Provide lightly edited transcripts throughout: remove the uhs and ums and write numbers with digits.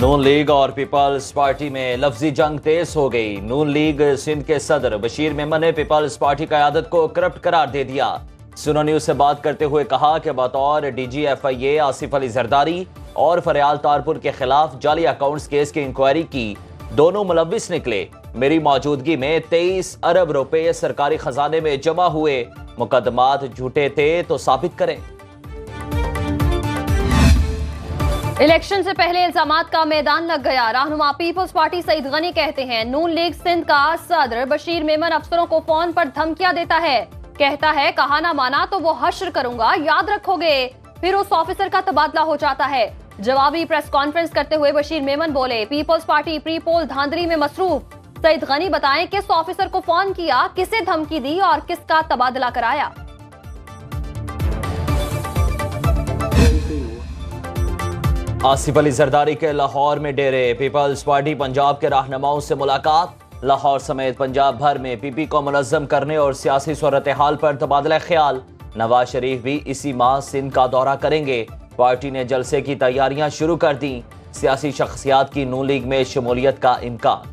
नून league और peoples party में लफ्जी जंग तेज हो गई। नून लीग सिंध के सदर बशीर मेमन ने पीपल्स पार्टी क़यादत को करप्ट करार दे दिया। सुनो न्यूज से बात करते हुए कहा कि बतौर DG आसिफ अली जरदारी और फरियाल तारपुर के खिलाफ जाली अकाउंट्स केस की इंक्वायरी की। दोनों मुलविस निकले। मेरी मौजूदगी में 23 अरब रुपए सरकारी खजाने में जमा हुए। मुकदमात झूठे थे तो साबित करें। इलेक्शन से पहले इल्जामात का मैदान लग गया। रहनुमा पीपल्स पार्टी सईद गनी कहते हैं नून लीग सिंध का सदर बशीर मेमन अफसरों को फोन पर धमकियां देता है। कहता है कहा ना माना तो वो हश्र करूंगा, याद रखोगे। फिर उस ऑफिसर का तबादला हो जाता है। जवाबी प्रेस कॉन्फ्रेंस करते हुए बशीर मेमन बोले पीपल्स पार्टी प्री पोल धांधली में मसरूफ। सईद गनी बताएं किस ऑफिसर को फोन किया, किसे धमकी दी और किसका तबादला कराया। आसिफ अली जरदारी के लाहौर में डेरे। पीपल्स पार्टी पंजाब के रहनुमाओं से मुलाकात। लाहौर समेत पंजाब भर में PP को मुनज़्ज़म करने और सियासी सूरत हाल पर तबादला ख्याल। नवाज शरीफ भी इसी माह सिंध का दौरा करेंगे। पार्टी ने जलसे की तैयारियां शुरू कर दी। सियासी शख्सियात की नून लीग में शमूलियत का इम्कान।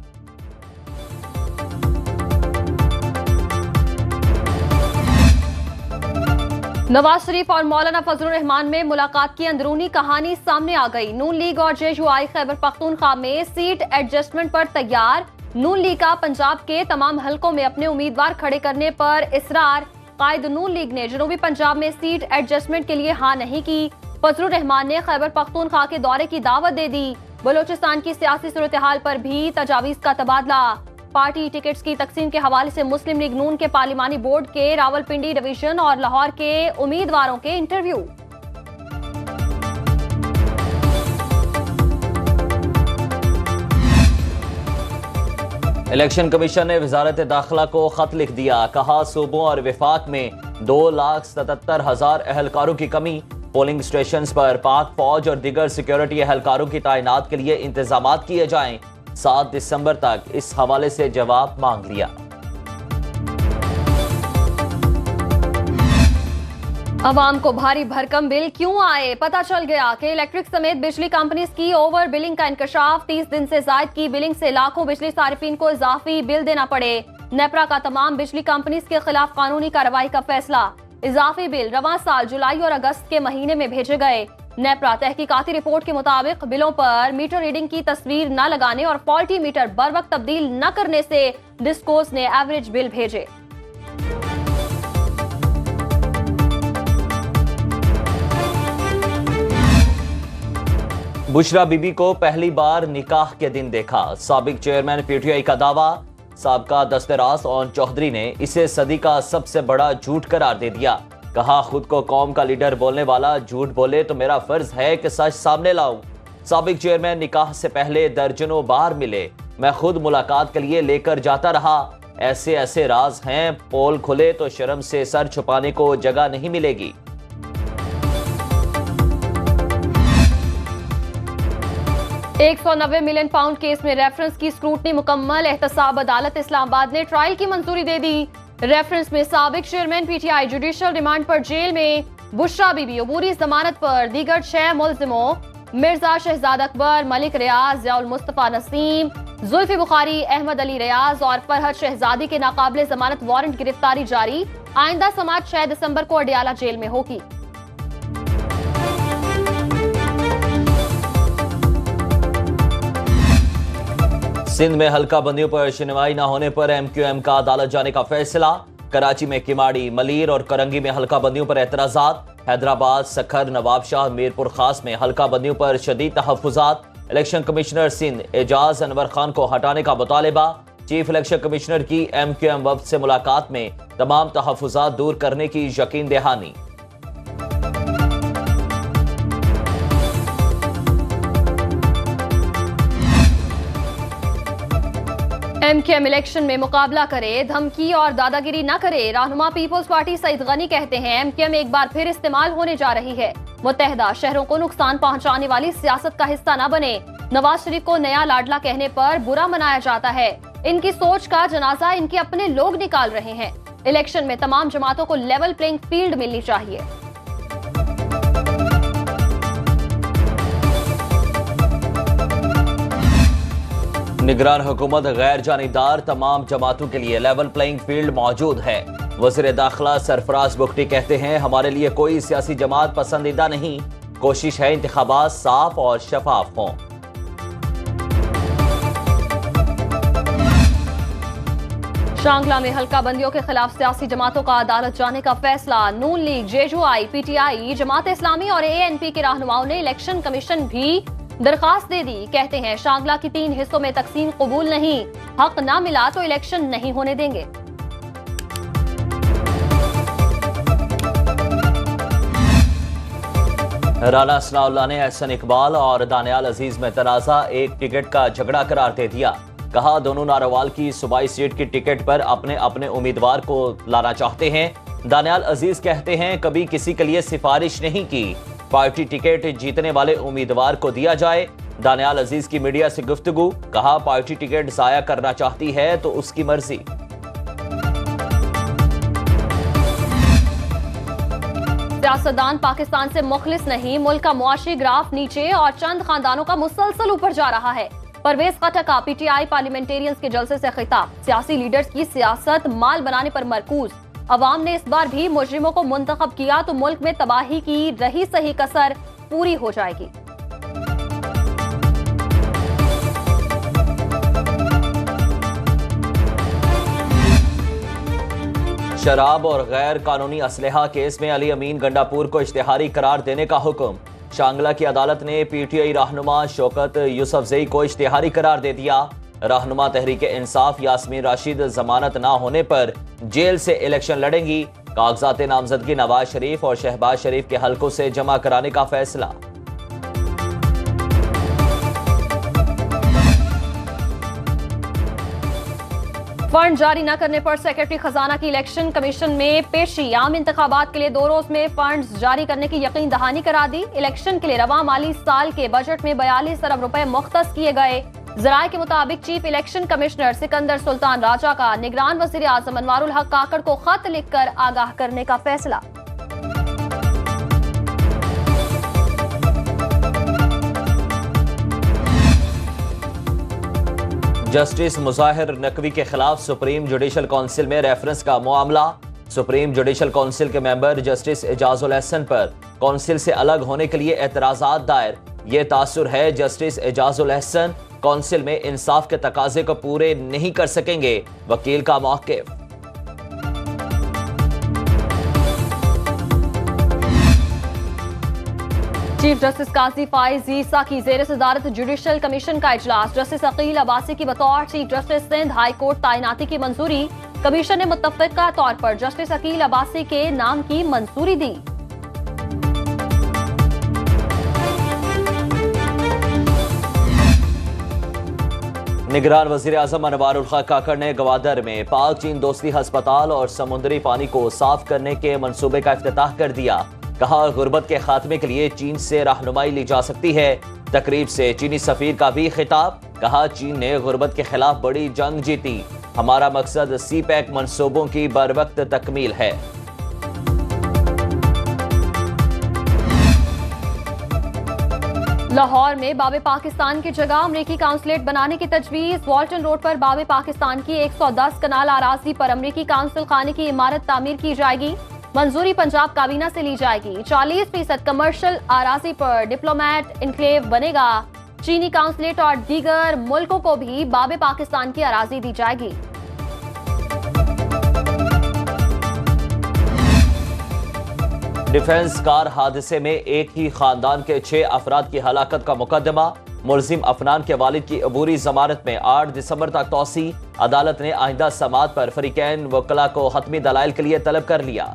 नवाज शरीफ और मौलाना फजलुर रहमान में मुलाकात की अंदरूनी कहानी सामने आ गई। नून लीग और JUI खैबर पख्तूनख्वा में सीट एडजस्टमेंट पर तैयार। नून लीग का पंजाब के तमाम हलकों में अपने उम्मीदवार खड़े करने पर इसरार। कायद नून लीग ने जनूबी पंजाब में सीट एडजस्टमेंट के लिए हाँ नहीं की। फजलुर रहमान ने खैबर पख्तूनख्वा के दौरे की दावत दे दी। बलोचिस्तान की सियासी सूरत हाल पर भी तजावीज का तबादला। पार्टी टिकट्स की तकसीम के हवाले से मुस्लिम लीग नून के पार्लिमानी बोर्ड के रावलपिंडी डिवीजन और लाहौर के उम्मीदवारों के इंटरव्यू। इलेक्शन कमीशन ने वजारत दाखिला को खत लिख दिया। कहा सूबों और विफाक में 2,77,000 एहलकारों की कमी। पोलिंग स्टेशन पर पाक फौज और दीगर सिक्योरिटी एहलकारों की तैनात के लिए इंतजाम किए जाएं। 7 दिसंबर तक इस हवाले से जवाब मांग लिया। अवाम को भारी भरकम बिल क्यों आए? पता चल गया कि इलेक्ट्रिक समेत बिजली कंपनीज की ओवर बिलिंग का इंकशाफ। 30 दिन से जायद की बिलिंग से लाखों बिजली सारिफीन को इजाफी बिल देना पड़े। नेपरा का तमाम बिजली कंपनीज के खिलाफ कानूनी कार्रवाई का फैसला। इजाफी बिल रवां साल जुलाई और अगस्त के महीने में भेजे गए। नेपरा तहकीकाती रिपोर्ट के मुताबिक बिलों पर मीटर रीडिंग की तस्वीर न लगाने और फॉल्टी मीटर बर वक्त तब्दील न करने से डिस्कोस ने एवरेज बिल भेजे। बुशरा बीबी को पहली बार निकाह के दिन देखा। साबिक चेयरमैन PTI का दावा। साबका दस्तराज ओन चौधरी ने इसे सदी का सबसे बड़ा झूठ करार दे दिया। कहा खुद को कौम का लीडर बोलने वाला झूठ बोले तो मेरा फर्ज है कि सच सामने लाऊं। साबिक चेयरमैन निकाह से पहले दर्जनों बार मिले। मैं खुद मुलाकात के लिए लेकर जाता रहा। ऐसे ऐसे राज हैं, पोल खुले तो शर्म से सर छुपाने को जगह नहीं मिलेगी। £190 मिलियन केस में रेफरेंस की स्क्रूटनी मुकम्मल। एहतसाब अदालत इस्लामाबाद ने ट्रायल की मंजूरी दे दी। रेफरेंस में साबिक चेयरमैन PTI जुडिशल रिमांड पर जेल में। बुशरा बीबी अबूरी जमानत पर। दीगर 6 मुलजिमों मिर्जा शहजाद अकबर, मलिक रियाज, ज़ियाउल मुस्तफा नसीम, जुल्फी बुखारी, अहमद अली रियाज और फरहद शहजादी के नाकाबिले जमानत वारंट गिरफ्तारी जारी। आइंदा समाअत 6 दिसंबर को अडियाला जेल में होगी। सिंध में हल्का बंदियों पर सुनवाई न होने पर MQM का अदालत जाने का फैसला। कराची में किमाड़ी, मलीर और करंगी में हल्का बंदियों पर एतराजात। हैदराबाद, सखर, नवाबशाह, मीरपुर खास में हल्का बंदियों पर शदीद तहफ्फुजात। इलेक्शन कमिश्नर सिंध एजाज अनवर खान को हटाने का मुतालिबा। चीफ इलेक्शन कमिश्नर की MQM वफ्द से मुलाकात में तमाम तहफ्फुजात दूर करने की यकीन दहानी। MQM इलेक्शन में मुकाबला करे, धमकी और दादागिरी न करे। रहनुमा पीपल्स पार्टी सईद गनी कहते हैं MQM एक बार फिर इस्तेमाल होने जा रही है। मुत्तहदा शहरों को नुकसान पहुंचाने वाली सियासत का हिस्सा न बने। नवाज शरीफ को नया लाडला कहने पर बुरा मनाया जाता है। इनकी सोच का जनाजा इनके अपने लोग निकाल रहे हैं। इलेक्शन में तमाम जमातों को लेवल प्लेइंग फील्ड मिलनी चाहिए। निगरान हुकूमत गैर जानिबदार तमाम जमातों के लिए लेवल प्लेइंग फील्ड मौजूद है। वज़ीर दाखिला सरफराज बुगटी कहते हैं, हमारे लिए कोई सियासी जमात पसंदीदा नहीं, कोशिश है इंतखाबात साफ और शफाफ हों। शांगला में हल्का बंदियों के खिलाफ सियासी जमातों का अदालत जाने का फैसला। नून league, JUI, PTI, Jamaat Islami और एएनपी के रहनुमाओं ने इलेक्शन कमीशन भी दरखास्त दे दी। कहते हैं शांगला की 3 हिस्सों में तकसीम कबूल नहीं, हक ना मिला तो इलेक्शन नहीं होने देंगे। राना सनाउल्लाह ने एहसन इकबाल और दानियाल अजीज में तनाजा एक टिकट का झगड़ा करार दे दिया। कहा, दोनों नारोवाल की सूबाई सीट की टिकट पर अपने अपने उम्मीदवार को लाना चाहते हैं। दानियाल अजीज कहते हैं, कभी किसी के लिए सिफारिश नहीं की, पार्टी टिकट जीतने वाले उम्मीदवार को दिया जाए। दानियाल अजीज की मीडिया से गुफ्तगू, कहा, पार्टी टिकट जाया करना चाहती है तो उसकी मर्जी। सियासतदान पाकिस्तान से मुखलिस नहीं, मुल्क का मुआशी ग्राफ नीचे और चंद खानदानों का मुसलसल ऊपर जा रहा है। परवेज खट्टर का पीटीआई पार्लियामेंटेरियंस के जलसे से खिताब, सियासी लीडर्स की सियासत माल बनाने पर मरकूज। अवाम ने इस बार भी मुजरिमों को मुंतखब किया तो मुल्क में तबाही की रही सही कसर पूरी हो जाएगी। शराब और गैर कानूनी असलहा केस में अली अमीन गंडापुर को इश्तिहारी करार देने का हुक्म। शांगला की अदालत ने पीटीआई रहनुमा शौकत यूसुफजई को इश्तिहारी करार दे दिया। रहनुमा तहरीक इंसाफ यास्मीन राशिद जमानत ना होने पर जेल से इलेक्शन लड़ेंगी। कागजात नामजदगी नवाज शरीफ और शहबाज शरीफ के हलकों से जमा कराने का फैसला। फंड जारी न करने पर सेक्रेटरी खजाना की इलेक्शन कमीशन में पेशी। आम इंतखाबात के लिए 2 रोज में फंड्स जारी करने की यकीन दहानी करा दी। इलेक्शन के लिए रवा माली साल के बजट में 42 अरब रुपए मुख्तस किए गए। जराये के मुताबिक chief election commissioner Sikandar Sultan Raja का निगरान वजीर आजम अनवारुल हक काकड़ को खत लिखकर आगाह करने का फैसला। जस्टिस मुजाहिर नकवी के खिलाफ सुप्रीम जुडिशल काउंसिल में रेफरेंस का मामला। सुप्रीम जुडिशल काउंसिल के मेंबर जस्टिस एजाजुल एहसन पर काउंसिल से अलग होने के लिए एतराजात दायर। ये तासुर है जस्टिस एजाजुल एहसन काउंसिल में इंसाफ के तकाजे को पूरे नहीं कर सकेंगे, वकील का मौक़िफ़। चीफ जस्टिस काजी फाइज ईसा की ज़ेर सदारत जुडिशल कमीशन का इजलास। जस्टिस अकील अब्बासी की बतौर chief justice Sindh high court तैनाती की मंजूरी। कमीशन ने मुत्तफ़िक़ा तौर पर जस्टिस अकील अब्बासी के नाम की मंजूरी दी। निगरान वज़ीर आज़म अनवारुल हक काकड़ ने गवादर में पाक चीन दोस्ती अस्पताल और समुद्री पानी को साफ करने के मंसूबे का इफ्तिताह कर दिया। कहा, गुर्बत के खात्मे के लिए चीन से रहनुमाई ली जा सकती है। तकरीब से चीनी सफीर का भी खिताब। कहा, चीन ने गुर्बत के खिलाफ बड़ी जंग जीती, हमारा मकसद सी पैक मंसूबों की बर वक्त तकमील है। लाहौर में बाबे पाकिस्तान की जगह अमरीकी काउंसलेट बनाने की तजवीज। वॉल्टन रोड पर बाबे पाकिस्तान की 110 कनाल आराजी पर अमरीकी काउंसिल खाने की इमारत तामीर की जाएगी। मंजूरी पंजाब काबीना से ली जाएगी। 40% कमर्शियल आराजी पर डिप्लोमेट इनक्लेव बनेगा। चीनी काउंसलेट और दीगर मुल्कों को भी बाबे पाकिस्तान की आराजी दी जाएगी। डिफेंस कार हादसे में एक ही खानदान के 6 अफराद की हलाकत का मुकदमा। मुलजिम अफनान के वालिद की अबूरी जमानत में 8 दिसंबर तक तौसी। अदालत ने आइंदा समाअत पर फरीकैन वकला को हतमी दलाइल के लिए तलब कर लिया।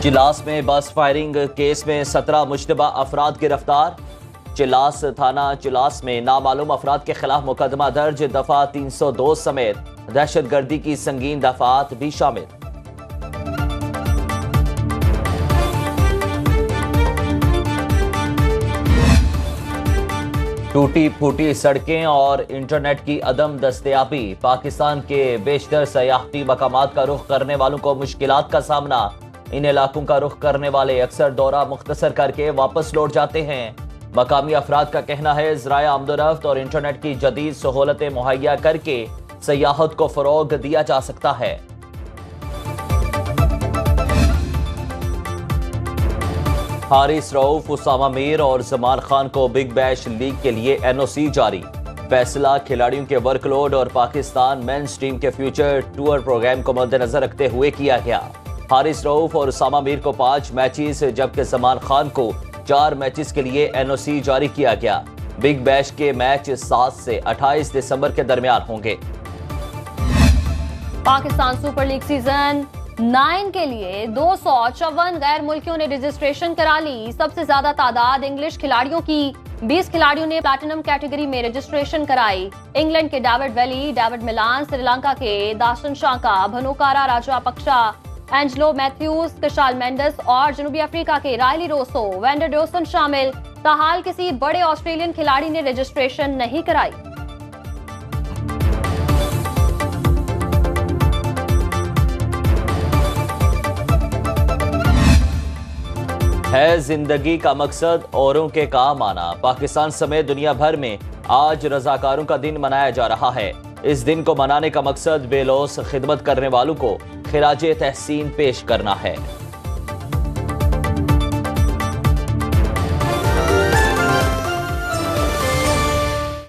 चिलास में बस फायरिंग केस में 17 मुश्तबा अफराद गिरफ्तार। चिलास थाना चिलास में नामालूम अफराद के खिलाफ मुकदमा दर्ज। दफा 302 समेत दहशतगर्दी की संगीन दफात भी शामिल। टूटी फूटी सड़कें और इंटरनेट की अदम दस्तयाबी पाकिस्तान के बेशतर सयाहती मकामात का रुख करने वालों को मुश्किलात का सामना। इन इलाकों का रुख करने वाले अक्सर दौरा मुख्तसर करके वापस लौट जाते हैं। मकामी अफराद का कहना है ज़राए आमदोरफ्त और इंटरनेट की जदीद सहूलतें मुहैया करके सयाहत को फरोग दिया जा सकता है। हारिस रऊफ, उसामा मीर और जमान खान को बिग बैश लीग के लिए NOC जारी। फैसला खिलाड़ियों के वर्कलोड और पाकिस्तान मेंस टीम के फ्यूचर टूर प्रोग्राम को मद्देनजर रखते हुए किया गया। हारिस रऊफ और उसामा मीर को 5 मैचेस जबकि जमान खान को 4 मैचेस के लिए NOC जारी किया गया। बिग बैश के मैच 7 से 28 दिसंबर के दरमियान होंगे। पाकिस्तान सुपर लीग सीजन 9 के लिए 254 गैर मुल्कियों ने रजिस्ट्रेशन करा ली। सबसे ज्यादा तादाद इंग्लिश खिलाड़ियों की, 20 खिलाड़ियों ने प्लैटिनम कैटेगरी में रजिस्ट्रेशन कराई। इंग्लैंड के डेविड वेली, डेविड मिलान, श्रीलंका के दासन शाका, भनुकारा राजापक्षा, एंजलो मैथ्यूज, कशाल मेंडस और जनूबी अफ्रीका के रायली रोसो, वेंडर डोसन शामिल। ताहाल किसी बड़े ऑस्ट्रेलियन खिलाड़ी ने रजिस्ट्रेशन नहीं कराई। है जिंदगी का मकसद औरों के काम आना। पाकिस्तान समेत दुनिया भर में आज रजाकारों का दिन मनाया जा रहा है। इस दिन को मनाने का मकसद बेलौस खिदमत करने वालों को खिराजे तहसीन पेश करना है।